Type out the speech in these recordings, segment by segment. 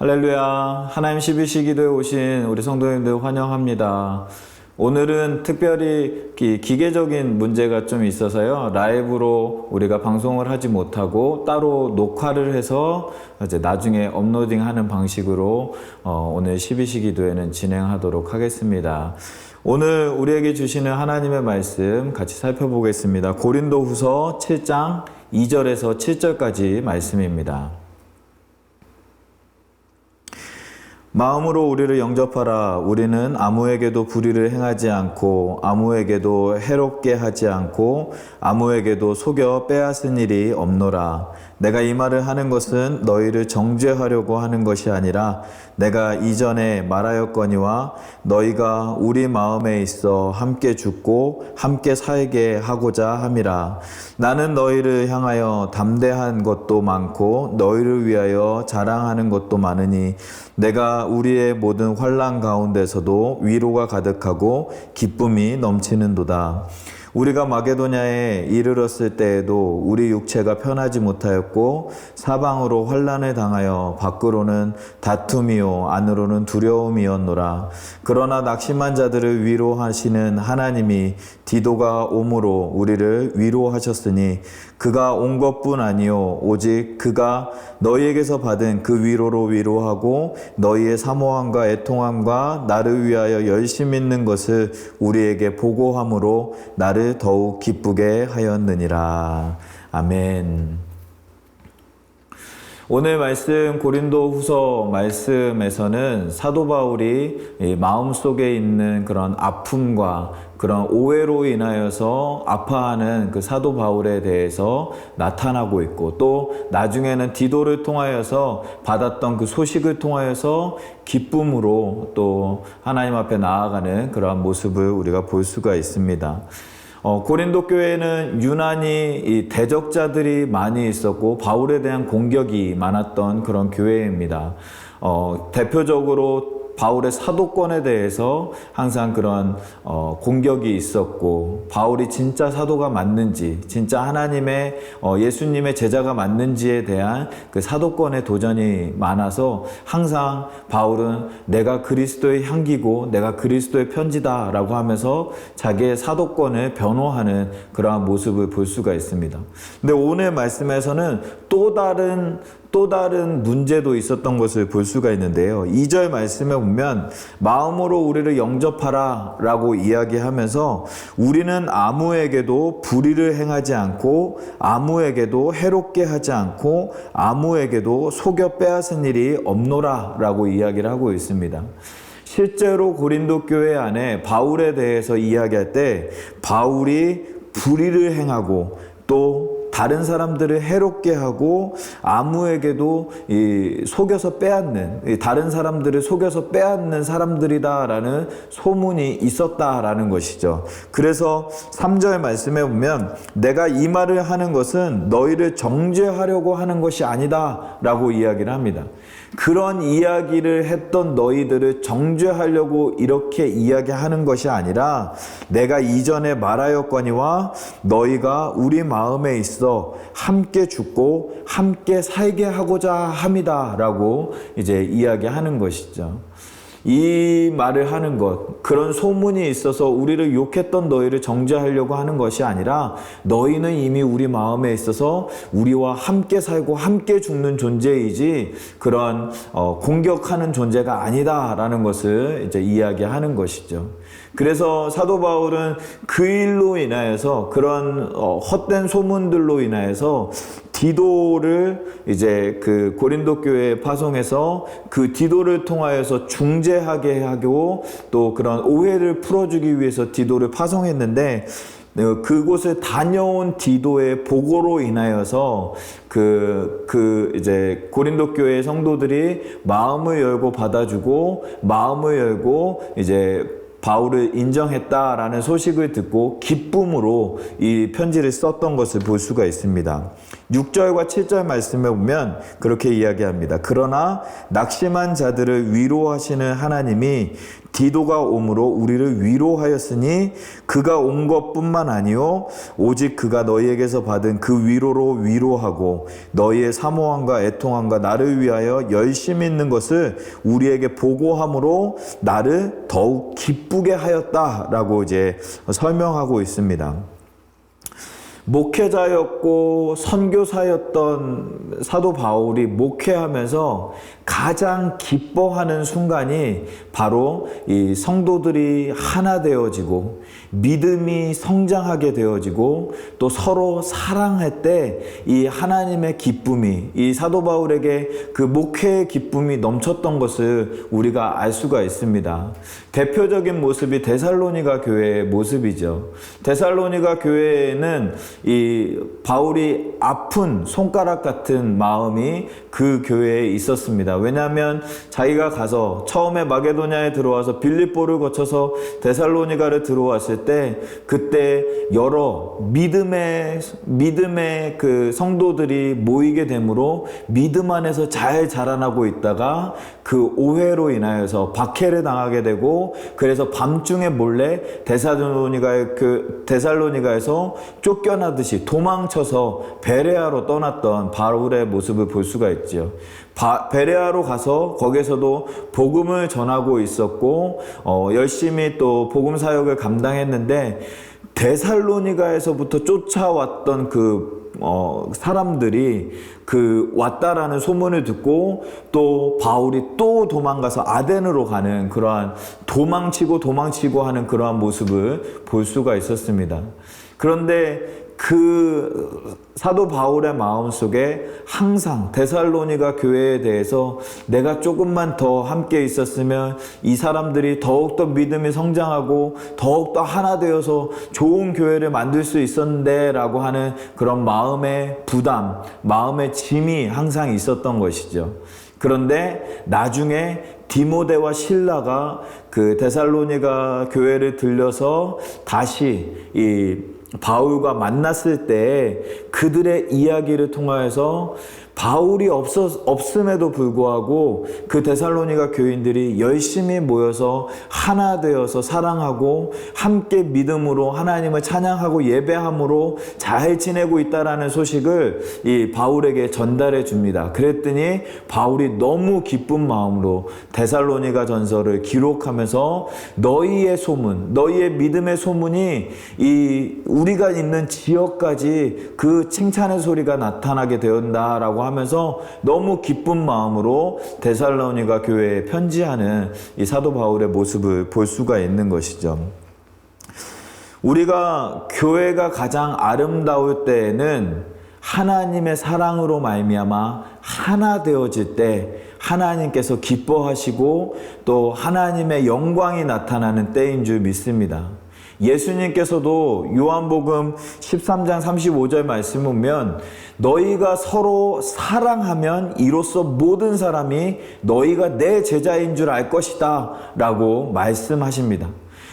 할렐루야. 하나님 12시 기도에 오신 우리 성도님들 환영합니다. 오늘은 특별히 기계적인 문제가 좀 있어서요. 라이브로 우리가 방송을 하지 못하고 따로 녹화를 해서 이제 나중에 업로딩하는 방식으로 오늘 12시 기도에는 진행하도록 하겠습니다. 오늘 우리에게 주시는 하나님의 말씀 같이 살펴보겠습니다. 고린도후서 7장 2절에서 7절까지 말씀입니다. 마음으로 우리를 영접하라. 우리는 아무에게도 불의를 행하지 않고 아무에게도 해롭게 하지 않고 아무에게도 속여 빼앗은 일이 없노라. 내가 이 말을 하는 것은 너희를 정죄하려고 하는 것이 아니라 내가 이전에 말하였거니와 너희가 우리 마음에 있어 함께 죽고 함께 살게 하고자 함이라. 나는 너희를 향하여 담대한 것도 많고 너희를 위하여 자랑하는 것도 많으니 내가 우리의 모든 환난 가운데서도 위로가 가득하고 기쁨이 넘치는도다. 우리가 마게도냐에 이르렀을 때에도 우리 육체가 편하지 못하였고 사방으로 환난을 당하여 밖으로는 다툼이요 안으로는 두려움이었노라. 그러나 낙심한 자들을 위로하시는 하나님이 디도가 오므로 우리를 위로하셨으니 그가 온 것뿐 아니요 오직 그가 너희에게서 받은 그 위로로 위로하고 너희의 사모함과 애통함과 나를 위하여 열심 있는 것을 우리에게 보고함으로 나를 더욱 기쁘게 하였느니라. 아멘. 오늘 말씀 고린도후서 말씀에서는 사도 바울이 마음속에 있는 그런 아픔과 그런 오해로 인하여서 아파하는 그 사도 바울에 대해서 나타나고 있고 또 나중에는 디도를 통하여서 받았던 그 소식을 통하여서 기쁨으로 또 하나님 앞에 나아가는 그러한 모습을 우리가 볼 수가 있습니다. 고린도 교회는 유난히 이 대적자들이 많이 있었고 바울에 대한 공격이 많았던 그런 교회입니다. 대표적으로 바울의 사도권에 대해서 항상 그런 공격이 있었고 바울이 진짜 사도가 맞는지 진짜 하나님의 예수님의 제자가 맞는지에 대한 그 사도권의 도전이 많아서 항상 바울은 내가 그리스도의 향기고 내가 그리스도의 편지다 라고 하면서 자기의 사도권을 변호하는 그러한 모습을 볼 수가 있습니다. 근데 오늘 말씀에서는 또 다른 문제도 있었던 것을 볼 수가 있는데요. 2절 말씀에 보면 마음으로 우리를 영접하라 라고 이야기하면서 우리는 아무에게도 불의를 행하지 않고 아무에게도 해롭게 하지 않고 아무에게도 속여 빼앗은 일이 없노라 라고 이야기를 하고 있습니다. 실제로 고린도 교회 안에 바울에 대해서 이야기할 때 바울이 불의를 행하고 또 다른 사람들을 해롭게 하고 아무에게도 속여서 빼앗는 다른 사람들을 속여서 빼앗는 사람들이다라는 소문이 있었다라는 것이죠. 그래서 3절 말씀에 보면 내가 이 말을 하는 것은 너희를 정죄하려고 하는 것이 아니다 라고 이야기를 합니다. 그런 이야기를 했던 너희들을 정죄하려고 이렇게 이야기하는 것이 아니라 내가 이전에 말하였거니와 너희가 우리 마음에 있어 함께 죽고 함께 살게 하고자 함이다 라고 이제 이야기하는 것이죠. 이 말을 하는 것, 그런 소문이 있어서 우리를 욕했던 너희를 정죄하려고 하는 것이 아니라 너희는 이미 우리 마음에 있어서 우리와 함께 살고 함께 죽는 존재이지 그런 공격하는 존재가 아니다라는 것을 이제 이야기하는 것이죠. 그래서 사도 바울은 그 일로 인하여서 그런 헛된 소문들로 인하여서 디도를 이제 그 고린도 교회에 파송해서 그 디도를 통하여서 중재하게 하고 또 그런 오해를 풀어주기 위해서 디도를 파송했는데 그곳에 다녀온 디도의 보고로 인하여서 이제 고린도 교회 성도들이 마음을 열고 받아주고 마음을 열고 이제 바울을 인정했다라는 소식을 듣고 기쁨으로 이 편지를 썼던 것을 볼 수가 있습니다. 6절과 7절 말씀에 보면 그렇게 이야기합니다. 그러나 낙심한 자들을 위로하시는 하나님이 디도가 오므로 우리를 위로하였으니 그가 온 것뿐만 아니요 오직 그가 너희에게서 받은 그 위로로 위로하고 너희의 사모함과 애통함과 나를 위하여 열심히 있는 것을 우리에게 보고함으로 나를 더욱 기쁘게 하였다라고 이제 설명하고 있습니다. 목회자였고 선교사였던 사도 바울이 목회하면서 가장 기뻐하는 순간이 바로 이 성도들이 하나 되어지고 믿음이 성장하게 되어지고 또 서로 사랑할 때 이 하나님의 기쁨이, 이 사도 바울에게 그 목회의 기쁨이 넘쳤던 것을 우리가 알 수가 있습니다. 대표적인 모습이 데살로니가 교회의 모습이죠. 데살로니가 교회에는 이 바울이 아픈 손가락 같은 마음이 그 교회에 있었습니다. 왜냐하면 자기가 가서 처음에 마게도냐에 들어와서 빌립보를 거쳐서 데살로니가를 들어왔을 때 그때 여러 믿음의 그 성도들이 모이게 되므로 믿음 안에서 잘 자라나고 있다가 그 오해로 인하여서 박해를 당하게 되고 그래서 밤중에 몰래 데살로니가에서 쫓겨나듯이 도망쳐서 베레아로 떠났던 바울의 모습을 볼 수가 있죠. 베레아로 가서 거기서도 복음을 전하고 있었고 열심히 또 복음 사역을 감당했는데 데살로니가에서부터 쫓아왔던 사람들이 왔다라는 소문을 듣고 또 바울이 또 도망가서 아덴으로 가는 그러한 도망치고 하는 그러한 모습을 볼 수가 있었습니다. 그런데 그 사도 바울의 마음속에 항상 데살로니가 교회에 대해서 내가 조금만 더 함께 있었으면 이 사람들이 더욱더 믿음이 성장하고 더욱더 하나 되어서 좋은 교회를 만들 수 있었는데 라고 하는 그런 마음의 부담, 마음의 짐이 항상 있었던 것이죠. 그런데 나중에 디모데와 실라가 그 데살로니가 교회를 들려서 다시 이 바울과 만났을 때 그들의 이야기를 통하여서 바울이 없음에도 불구하고 그 데살로니가 교인들이 열심히 모여서 하나 되어서 사랑하고 함께 믿음으로 하나님을 찬양하고 예배함으로 잘 지내고 있다라는 소식을 이 바울에게 전달해 줍니다. 그랬더니 바울이 너무 기쁜 마음으로 데살로니가 전서를 기록하면서 너희의 소문, 너희의 믿음의 소문이 우리가 있는 지역까지 그 칭찬의 소리가 나타나게 되었다라고 하면서 너무 기쁜 마음으로 데살로니가 교회에 편지하는 이 사도 바울의 모습을 볼 수가 있는 것이죠. 우리가 교회가 가장 아름다울 때에는 하나님의 사랑으로 말미암아 하나 되어질 때 하나님께서 기뻐하시고 또 하나님의 영광이 나타나는 때인 줄 믿습니다. 예수님께서도 요한복음 13장 35절 말씀 보면 너희가 서로 사랑하면 이로써 모든 사람이 너희가 내 제자인 줄 알 것이다 라고 말씀하십니다.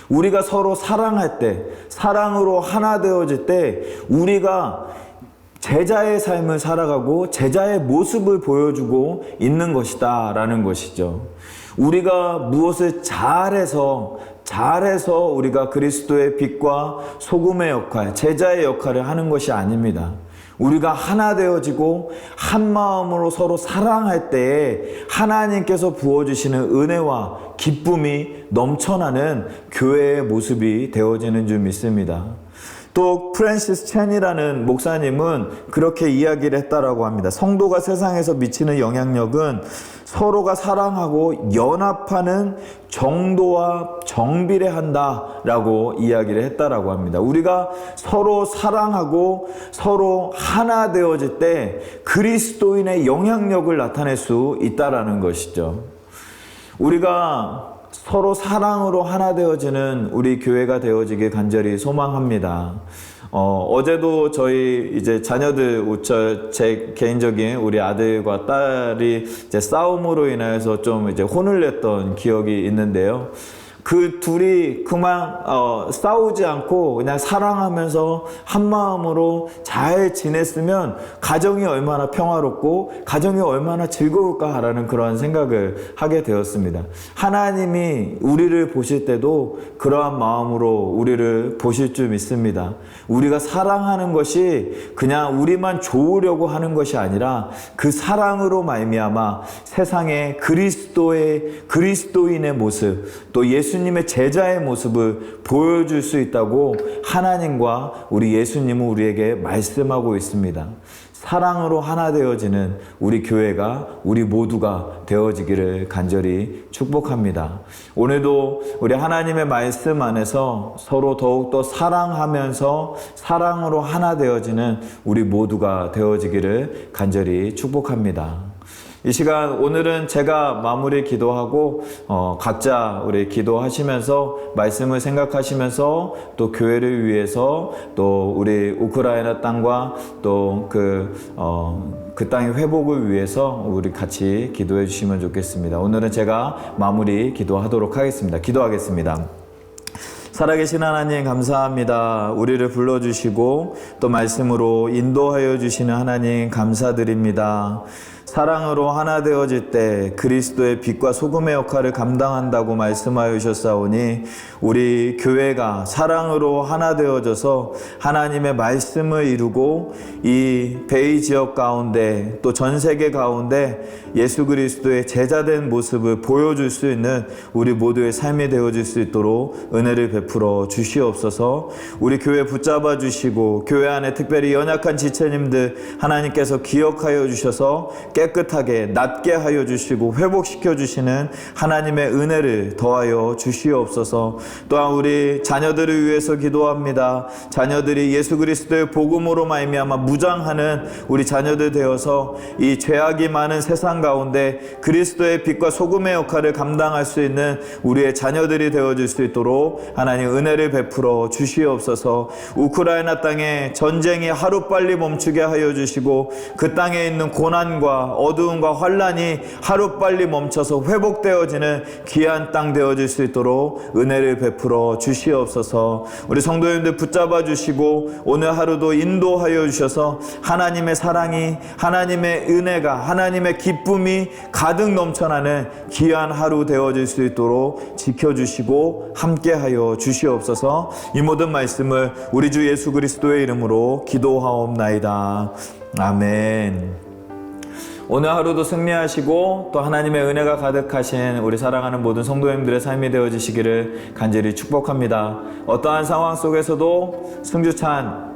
우리가 서로 사랑할 때, 사랑으로 하나 되어질 때 우리가 제자의 삶을 살아가고 제자의 모습을 보여주고 있는 것이다 라는 것이죠. 우리가 무엇을 잘해서 우리가 그리스도의 빛과 소금의 역할, 제자의 역할을 하는 것이 아닙니다. 우리가 하나 되어지고 한 마음으로 서로 사랑할 때에 하나님께서 부어주시는 은혜와 기쁨이 넘쳐나는 교회의 모습이 되어지는 줄 믿습니다. 또 프랜시스 첸이라는 목사님은 그렇게 이야기를 했다라고 합니다. 성도가 세상에서 미치는 영향력은 서로가 사랑하고 연합하는 정도와 정비례 한다라고 이야기를 했다라고 합니다. 우리가 서로 사랑하고 서로 하나 되어질 때 그리스도인의 영향력을 나타낼 수 있다라는 것이죠. 우리가 서로 사랑으로 하나 되어지는 우리 교회가 되어지길 간절히 소망합니다. 어제도 저희 이제 자녀들, 제 개인적인 우리 아들과 딸이 이제 싸움으로 인하여서 좀 이제 혼을 냈던 기억이 있는데요. 그 둘이 그만 싸우지 않고 그냥 사랑하면서 한 마음으로 잘 지냈으면 가정이 얼마나 평화롭고 가정이 얼마나 즐거울까라는 그런 생각을 하게 되었습니다. 하나님이 우리를 보실 때도 그러한 마음으로 우리를 보실 줄 믿습니다. 우리가 사랑하는 것이 그냥 우리만 좋으려고 하는 것이 아니라 그 사랑으로 말미암아 세상에 그리스도인의 모습, 또 예수님의 제자의 모습을 보여줄 수 있다고 하나님과 우리 예수님은 우리에게 말씀하고 있습니다. 사랑으로 하나 되어지는 우리 교회가, 우리 모두가 되어지기를 간절히 축복합니다. 오늘도 우리 하나님의 말씀 안에서 서로 더욱더 사랑하면서 사랑으로 하나 되어지는 우리 모두가 되어지기를 간절히 축복합니다. 이 시간 오늘은 제가 마무리 기도하고 각자 우리 기도하시면서 말씀을 생각하시면서 또 교회를 위해서 또 우리 우크라이나 땅과 또 그 땅의 회복을 위해서 우리 같이 기도해 주시면 좋겠습니다. 오늘은 제가 마무리 기도하도록 하겠습니다. 기도하겠습니다. 살아계신 하나님 감사합니다. 우리를 불러주시고 또 말씀으로 인도하여 주시는 하나님 감사드립니다. 사랑으로 하나 되어질 때 그리스도의 빛과 소금의 역할을 감당한다고 말씀하여 주셨사오니 우리 교회가 사랑으로 하나 되어져서 하나님의 말씀을 이루고 이 베이 지역 가운데 또 전 세계 가운데 예수 그리스도의 제자된 모습을 보여줄 수 있는 우리 모두의 삶이 되어질 수 있도록 은혜를 베풀어 주시옵소서. 우리 교회 붙잡아 주시고 교회 안에 특별히 연약한 지체님들 하나님께서 기억하여 주셔서 깨끗하게 낫게 하여 주시고 회복시켜 주시는 하나님의 은혜를 더하여 주시옵소서. 또한 우리 자녀들을 위해서 기도합니다. 자녀들이 예수 그리스도의 복음으로 말미암아 무장하는 우리 자녀들 되어서 이 죄악이 많은 세상 가운데 그리스도의 빛과 소금의 역할을 감당할 수 있는 우리의 자녀들이 되어줄 수 있도록 하나님 은혜를 베풀어 주시옵소서. 우크라이나 땅에 전쟁이 하루빨리 멈추게 하여 주시고 그 땅에 있는 고난과 어두움과 환란이 하루빨리 멈춰서 회복되어지는 귀한 땅 되어질 수 있도록 은혜를 베풀어 주시옵소서. 우리 성도님들 붙잡아 주시고 오늘 하루도 인도하여 주셔서 하나님의 사랑이, 하나님의 은혜가, 하나님의 기쁨이 가득 넘쳐나는 귀한 하루 되어질 수 있도록 지켜주시고 함께하여 주시옵소서. 이 모든 말씀을 우리 주 예수 그리스도의 이름으로 기도하옵나이다. 아멘. 오늘 하루도 승리하시고 또 하나님의 은혜가 가득하신 우리 사랑하는 모든 성도님들의 삶이 되어지시기를 간절히 축복합니다. 어떠한 상황 속에서도 승주찬